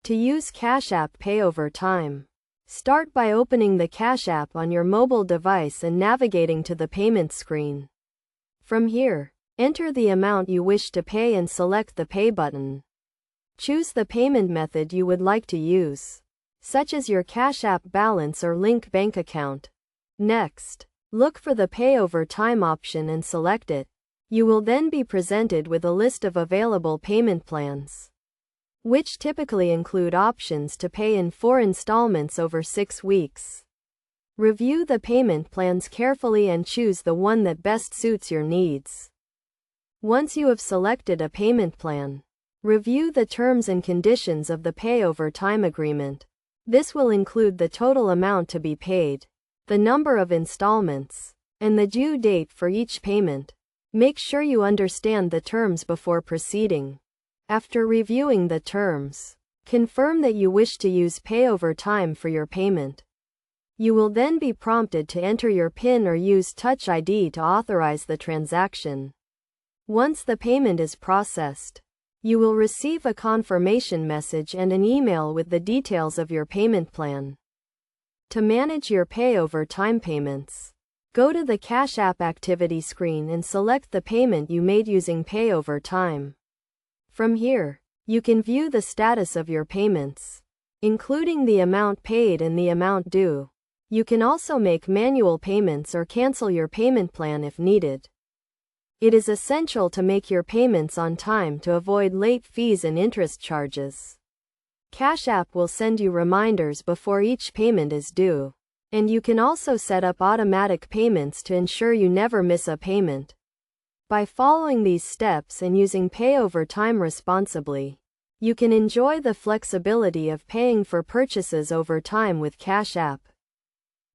To use Cash App Pay Over Time. Start by opening the Cash App on your mobile device and navigating to the payment screen. From here, enter the amount you wish to pay and select the Pay button. Choose the payment method you would like to use, such as your Cash App balance or link bank account. Next, look for the Pay Over Time option and select it. You will then be presented with a list of available payment plans, which typically include options to pay in 4 installments over 6 weeks. Review the payment plans carefully and choose the one that best suits your needs. Once you have selected a payment plan, review the terms and conditions of the Pay Over Time agreement. This will include the total amount to be paid, the number of installments, and the due date for each payment. Make sure you understand the terms before proceeding. After reviewing the terms, confirm that you wish to use Pay Over Time for your payment. You will then be prompted to enter your PIN or use Touch ID to authorize the transaction. Once the payment is processed, you will receive a confirmation message and an email with the details of your payment plan. To manage your Pay Over Time payments, go to the Cash App activity screen and select the payment you made using Pay Over Time. From here, you can view the status of your payments, including the amount paid and the amount due. You can also make manual payments or cancel your payment plan if needed. It is essential to make your payments on time to avoid late fees and interest charges. Cash App will send you reminders before each payment is due, and you can also set up automatic payments to ensure you never miss a payment. By following these steps and using Pay Over Time responsibly, you can enjoy the flexibility of paying for purchases over time with Cash App.